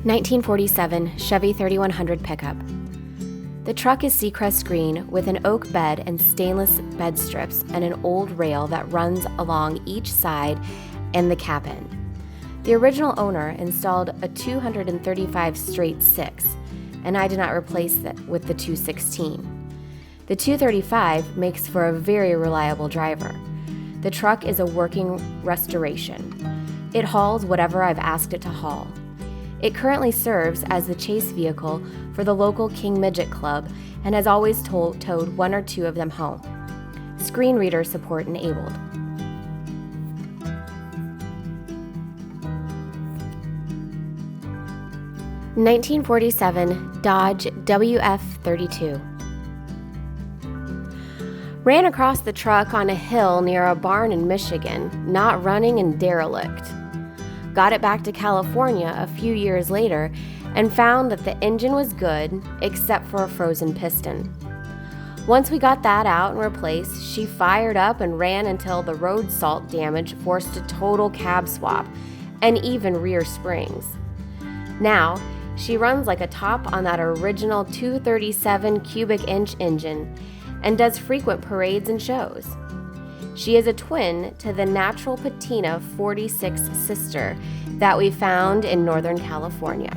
1947 Chevy 3100 pickup. The truck is Seacrest green with an oak bed and stainless bed strips and an old rail that runs along each side and the cabin. The original owner installed a 235 straight 6, and I did not replace it with the 216. The 235 makes for a very reliable driver. The truck is a working restoration. It hauls whatever I've asked it to haul. It currently serves as the chase vehicle for the local King Midget Club and has always towed one or two of them home. Screen reader support enabled. (1947) Dodge WF-32. Ran across the truck on a hill near a barn in Michigan, not running and derelict. Got it back to California a few years later and found that the engine was good except for a frozen piston. Once we got that out and replaced, she fired up and ran until the road salt damage forced a total cab swap and even rear springs. Now, she runs like a top on that original 237 cubic inch engine and does frequent parades and shows. She is a twin to the natural patina 46 sister that we found in Northern California.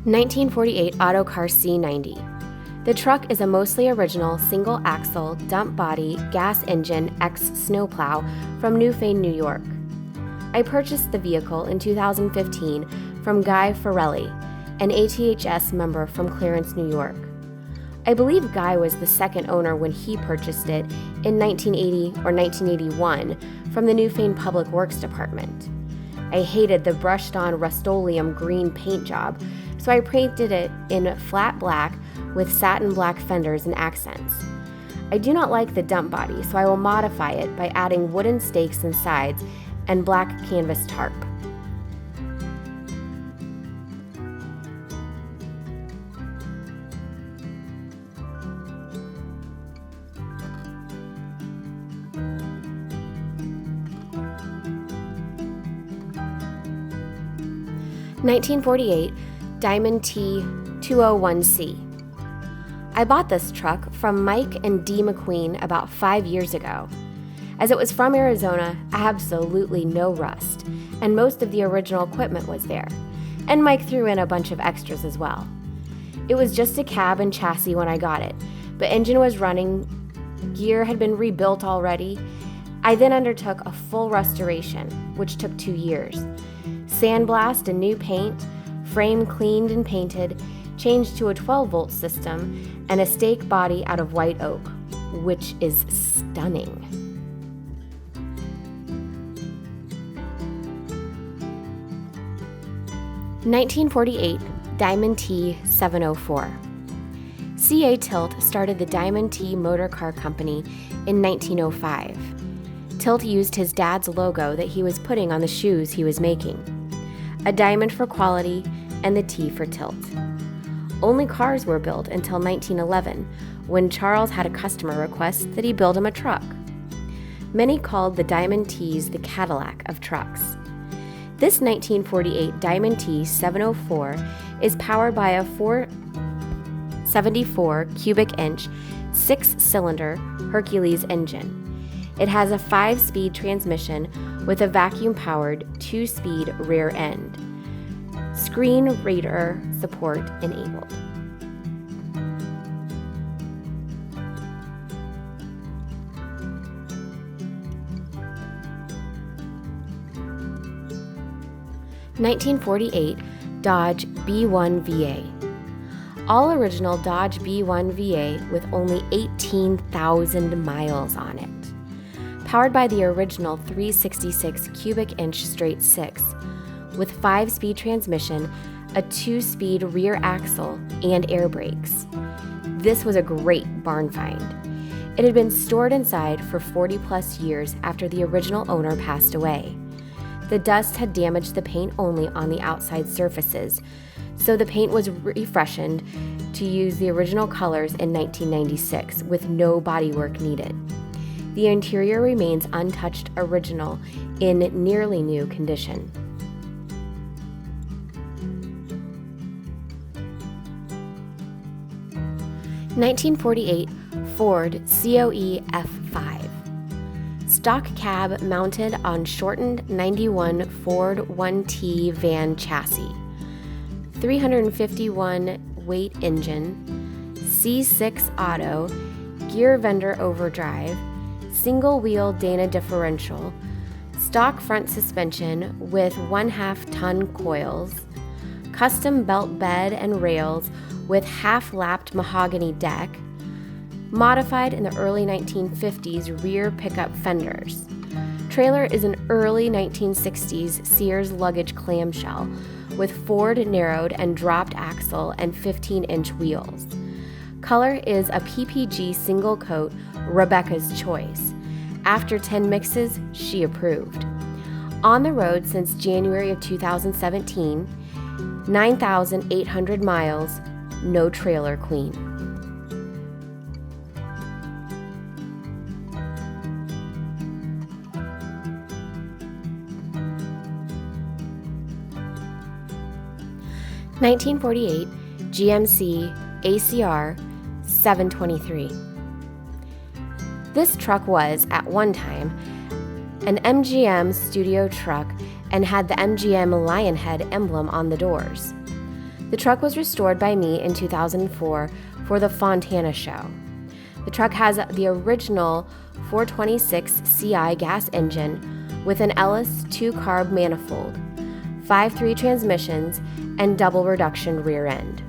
(1948) Autocar C90. The truck is a mostly original single-axle, dump-body, gas engine ex-snowplow from Newfane, New York. I purchased the vehicle in 2015 from Guy Farrelly, an ATHS member from Clarence, New York. I believe Guy was the second owner when he purchased it in 1980 or 1981 from the Newfane Public Works Department. I hated the brushed-on Rust-Oleum green paint job, so I painted it in flat black with satin black fenders and accents. I do not like the dump body, so I will modify it by adding wooden stakes and sides and black canvas tarp. (1948) Diamond T 201C. I bought this truck from Mike and Dee McQueen about 5 years ago. As it was from Arizona, absolutely no rust, and most of the original equipment was there, and Mike threw in a bunch of extras as well. It was just a cab and chassis when I got it, but engine was running, gear had been rebuilt already. I then undertook a full restoration, which took 2 years. Sandblast and new paint, frame cleaned and painted, changed to a 12-volt system, and a stake body out of white oak, which is stunning. (1948) Diamond T 704. C.A. Tilt started the Diamond T Motor Car Company in 1905. Tilt used his dad's logo that he was putting on the shoes he was making. A diamond for quality, and the T for tilt. Only cars were built until 1911, when Charles had a customer request that he build him a truck. Many called the Diamond T's the Cadillac of trucks. This 1948 Diamond T 704 is powered by a 674 cubic inch, 6-cylinder Hercules engine. It has a 5-speed transmission with a vacuum-powered 2-speed rear end. Screen reader support enabled. (1948) Dodge B1 VA. All original Dodge B1 VA with only 18,000 miles on it. Powered by the original 366 cubic inch straight 6, with 5-speed transmission, a 2-speed rear axle, and air brakes. This was a great barn find. It had been stored inside for 40 plus years after the original owner passed away. The dust had damaged the paint only on the outside surfaces, so the paint was refreshened to use the original colors in 1996 with no bodywork needed. The interior remains untouched original in nearly new condition. (1948) Ford COE F5. Stock cab mounted on shortened 91 Ford 1T van chassis. 351 weight engine, C6 auto, gear vendor overdrive, single-wheel Dana differential, stock front suspension with 1/2 ton coils, custom belt bed and rails with half-lapped mahogany deck, modified in the early 1950s rear pickup fenders. Trailer is an early 1960s Sears luggage clamshell with Ford narrowed and dropped axle and 15-inch wheels. Color is a PPG single coat, Rebecca's choice. After 10 mixes, she approved. On the road since January of 2017, 9,800 miles, no trailer queen. (1948) GMC ACR 723. This truck was, at one time, an MGM studio truck and had the MGM Lionhead emblem on the doors. The truck was restored by me in 2004 for the Fontana show. The truck has the original 426 CI gas engine with an Ellis 2-carb manifold, 5.3 transmissions, and double reduction rear end.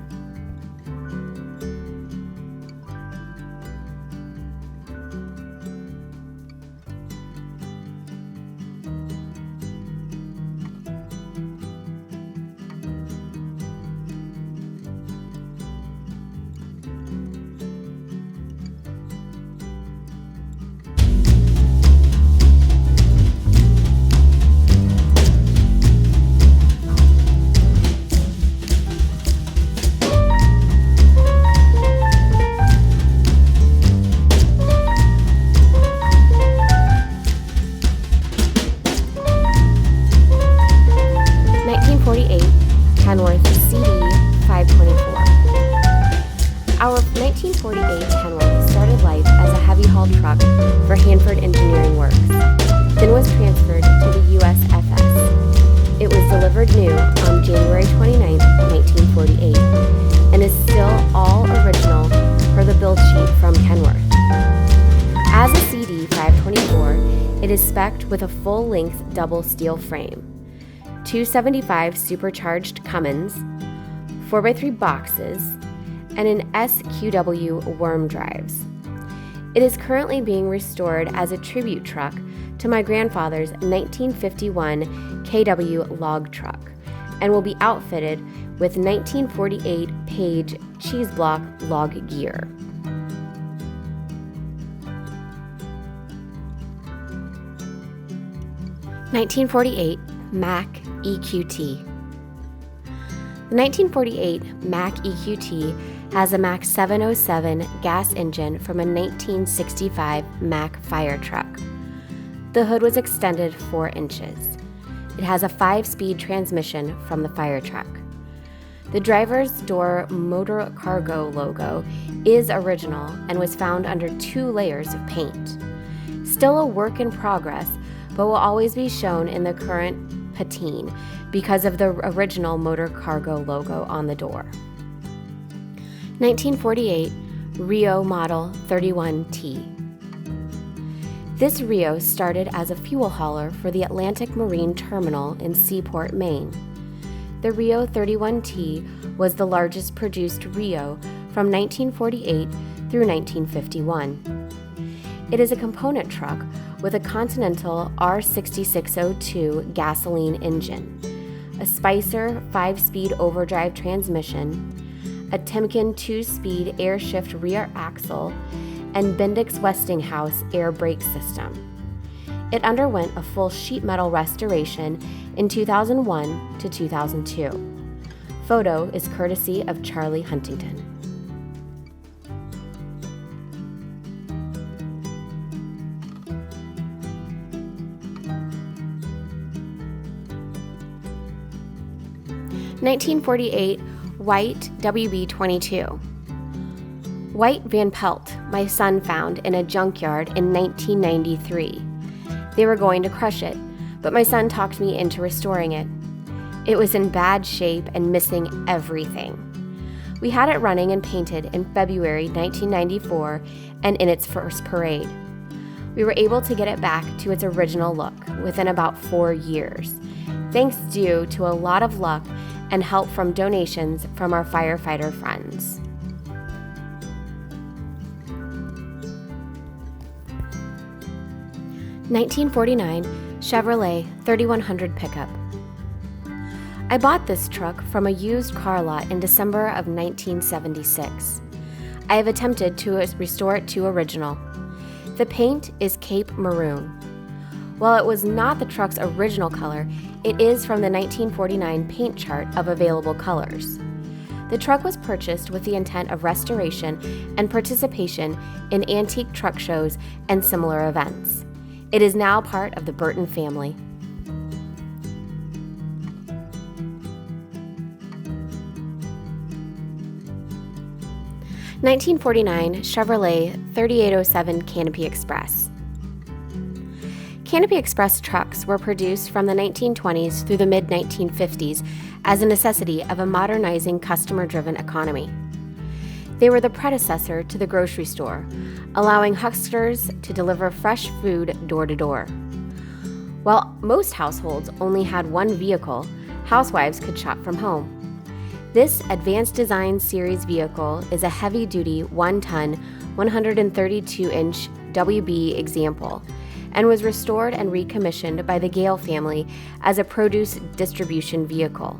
Kenworth CD 524. Our 1948 Kenworth started life as a heavy haul truck for Hanford Engineering Works, then was transferred to the USFS. It was delivered new on January 29, 1948, and is still all original per the build sheet from Kenworth. As a CD 524, it is spec'd with a full-length double steel frame, 275 supercharged Cummins, 4x3 boxes, and an SQW worm drives. It is currently being restored as a tribute truck to my grandfather's 1951 KW log truck and will be outfitted with 1948 Page cheese block log gear. (1948) Mack EQT. The 1948 Mack EQT has a Mack 707 gas engine from a 1965 Mack fire truck. The hood was extended 4 inches. It has a 5-speed transmission from the fire truck. The driver's door motor cargo logo is original and was found under 2 layers of paint. Still a work in progress, but will always be shown in the current patina because of the original motor cargo logo on the door. 1948 Rio Model 31T. This Rio started as a fuel hauler for the Atlantic Marine Terminal in Seaport, Maine. The Rio 31T was the largest produced Rio from 1948 through 1951. It is a component truck with a Continental R6602 gasoline engine, a Spicer 5-speed overdrive transmission, a Timken 2-speed air shift rear axle, and Bendix Westinghouse air brake system. It underwent a full sheet metal restoration in 2001 to 2002. Photo is courtesy of Charlie Huntington. (1948) White WB22. White Van Pelt, my son found in a junkyard in 1993. They were going to crush it, but my son talked me into restoring it. It was in bad shape and missing everything. We had it running and painted in February 1994 and in its first parade. We were able to get it back to its original look within about 4 years, thanks due to a lot of luck and help from donations from our firefighter friends. (1949) Chevrolet 3100 pickup. I bought this truck from a used car lot in December of 1976. I have attempted to restore it to original. The paint is Cape Maroon. While it was not the truck's original color, it is from the 1949 paint chart of available colors. The truck was purchased with the intent of restoration and participation in antique truck shows and similar events. It is now part of the Burton family. (1949) Chevrolet 3807 Canopy Express. Canopy Express trucks were produced from the 1920s through the mid-1950s as a necessity of a modernizing customer-driven economy. They were the predecessor to the grocery store, allowing hucksters to deliver fresh food door to door. While most households only had one vehicle, housewives could shop from home. This Advanced Design Series vehicle is a heavy-duty 1-ton, 132-inch WB example and was restored and recommissioned by the Gale family as a produce distribution vehicle.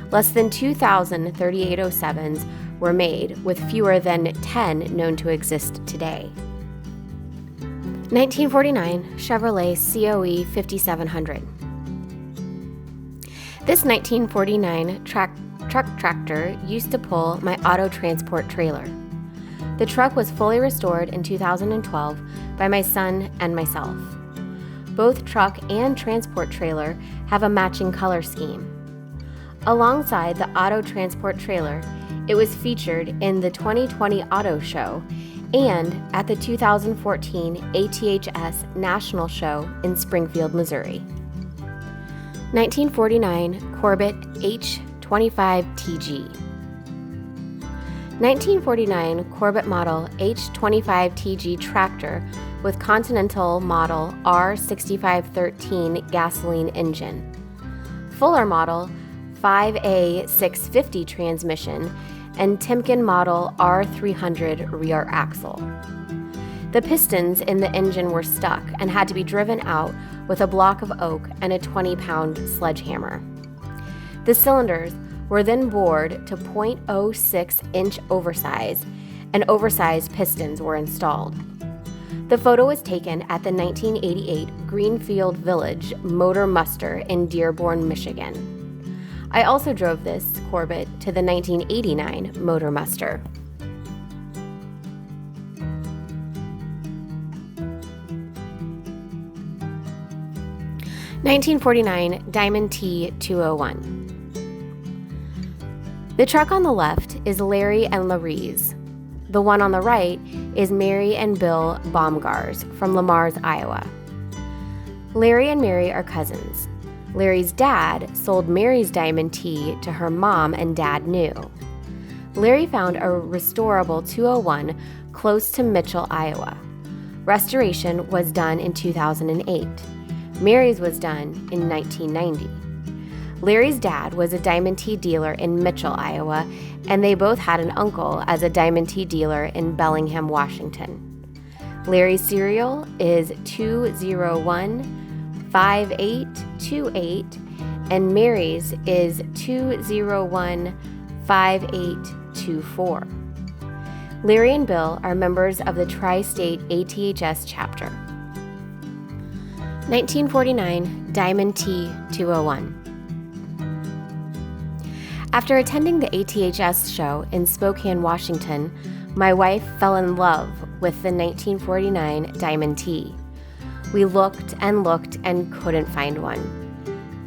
Less than 2,000 3807s were made, with fewer than 10 known to exist today. 1949 Chevrolet COE 5700. This 1949 truck tractor used to pull my auto transport trailer. The truck was fully restored in 2012 by my son and myself. Both truck and transport trailer have a matching color scheme. Alongside the auto transport trailer, it was featured in the 2020 Auto Show and at the 2014 ATHS National Show in Springfield, Missouri. 1949 Corbett H25TG. 1949 Corbett Model H25TG tractor with Continental Model R6513 gasoline engine. Fuller Model 5A650 transmission and Timken Model R300 rear axle. The pistons in the engine were stuck and had to be driven out with a block of oak and a 20-pound sledgehammer. The cylinders were then bored to .06-inch oversize, and oversized pistons were installed. The photo was taken at the 1988 Greenfield Village Motor Muster in Dearborn, Michigan. I also drove this Corbett to the 1989 Motor Muster. (1949 Diamond T201). The truck on the left is Larry and Larry's. The one on the right is Mary and Bill Baumgars from Lamars, Iowa. Larry and Mary are cousins. Larry's dad sold Mary's Diamond T to her mom and dad knew. Larry found a restorable 201 close to Mitchell, Iowa. Restoration was done in 2008. Mary's was done in 1990. Larry's dad was a Diamond T dealer in Mitchell, Iowa, and they both had an uncle as a Diamond T dealer in Bellingham, Washington. Larry's serial is 2015828, and Mary's is 2015824. Larry and Bill are members of the Tri-State ATHS chapter. 1949 Diamond T 201. After attending the ATHS show in Spokane, Washington, my wife fell in love with the 1949 Diamond T. We looked and couldn't find one.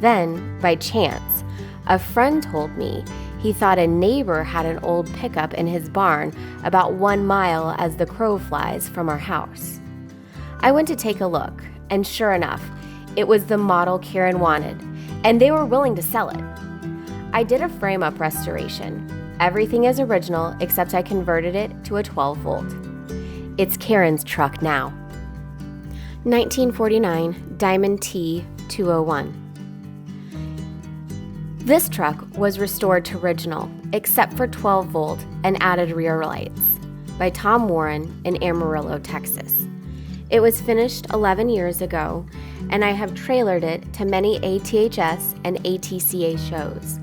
Then, by chance, a friend told me he thought a neighbor had an old pickup in his barn about 1 mile as the crow flies from our house. I went to take a look, and sure enough, it was the model Karen wanted, and they were willing to sell it. I did a frame-up restoration. Everything is original except I converted it to a 12-volt. It's Karen's truck now. 1949 Diamond T 201. This truck was restored to original except for 12-volt and added rear lights by Tom Warren in Amarillo, Texas. It was finished 11 years ago, and I have trailered it to many ATHS and ATCA shows.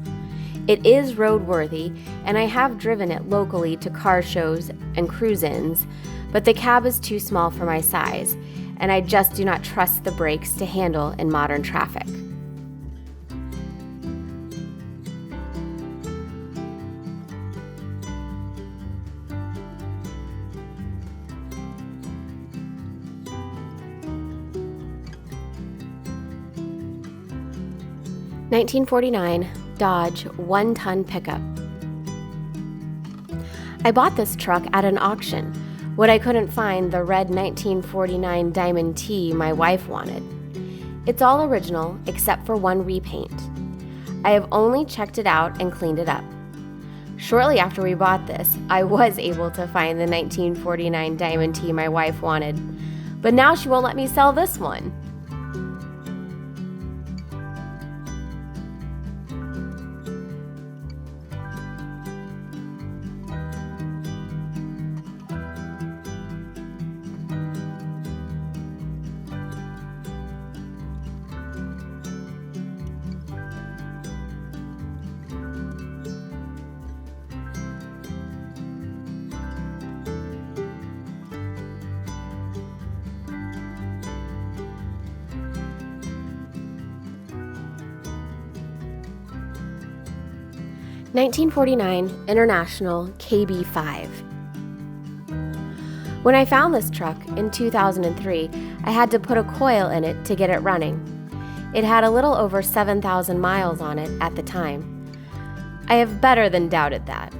It is roadworthy, and I have driven it locally to car shows and cruise-ins, but the cab is too small for my size, and I just do not trust the brakes to handle in modern traffic. (1949) Dodge 1-ton pickup. I bought this truck at an auction when I couldn't find the red 1949 Diamond T my wife wanted. It's all original except for one repaint. I have only checked it out and cleaned it up. Shortly after we bought this, I was able to find the 1949 Diamond T my wife wanted, but now she won't let me sell this one. (1949) International KB5. When I found this truck in 2003, I had to put a coil in it to get it running. It had a little over 7,000 miles on it at the time. I have better than doubted that.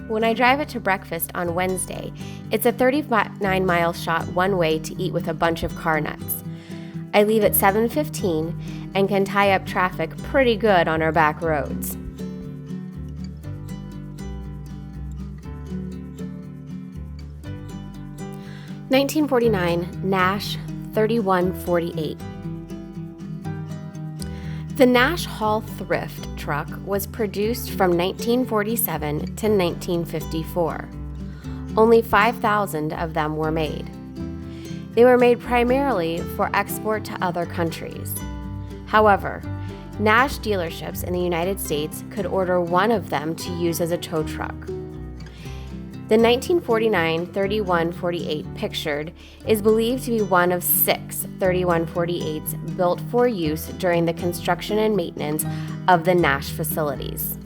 When I drive it to breakfast on Wednesday, it's a 39-mile shot one way to eat with a bunch of car nuts. I leave at 7:15 and can tie up traffic pretty good on our back roads. (1949) Nash 3148. The Nash Hall Thrift truck was produced from 1947 to 1954. Only 5,000 of them were made. They were made primarily for export to other countries. However, Nash dealerships in the United States could order one of them to use as a tow truck. The 1949 3148 pictured is believed to be one of 6 3148s built for use during the construction and maintenance of the Nash facilities.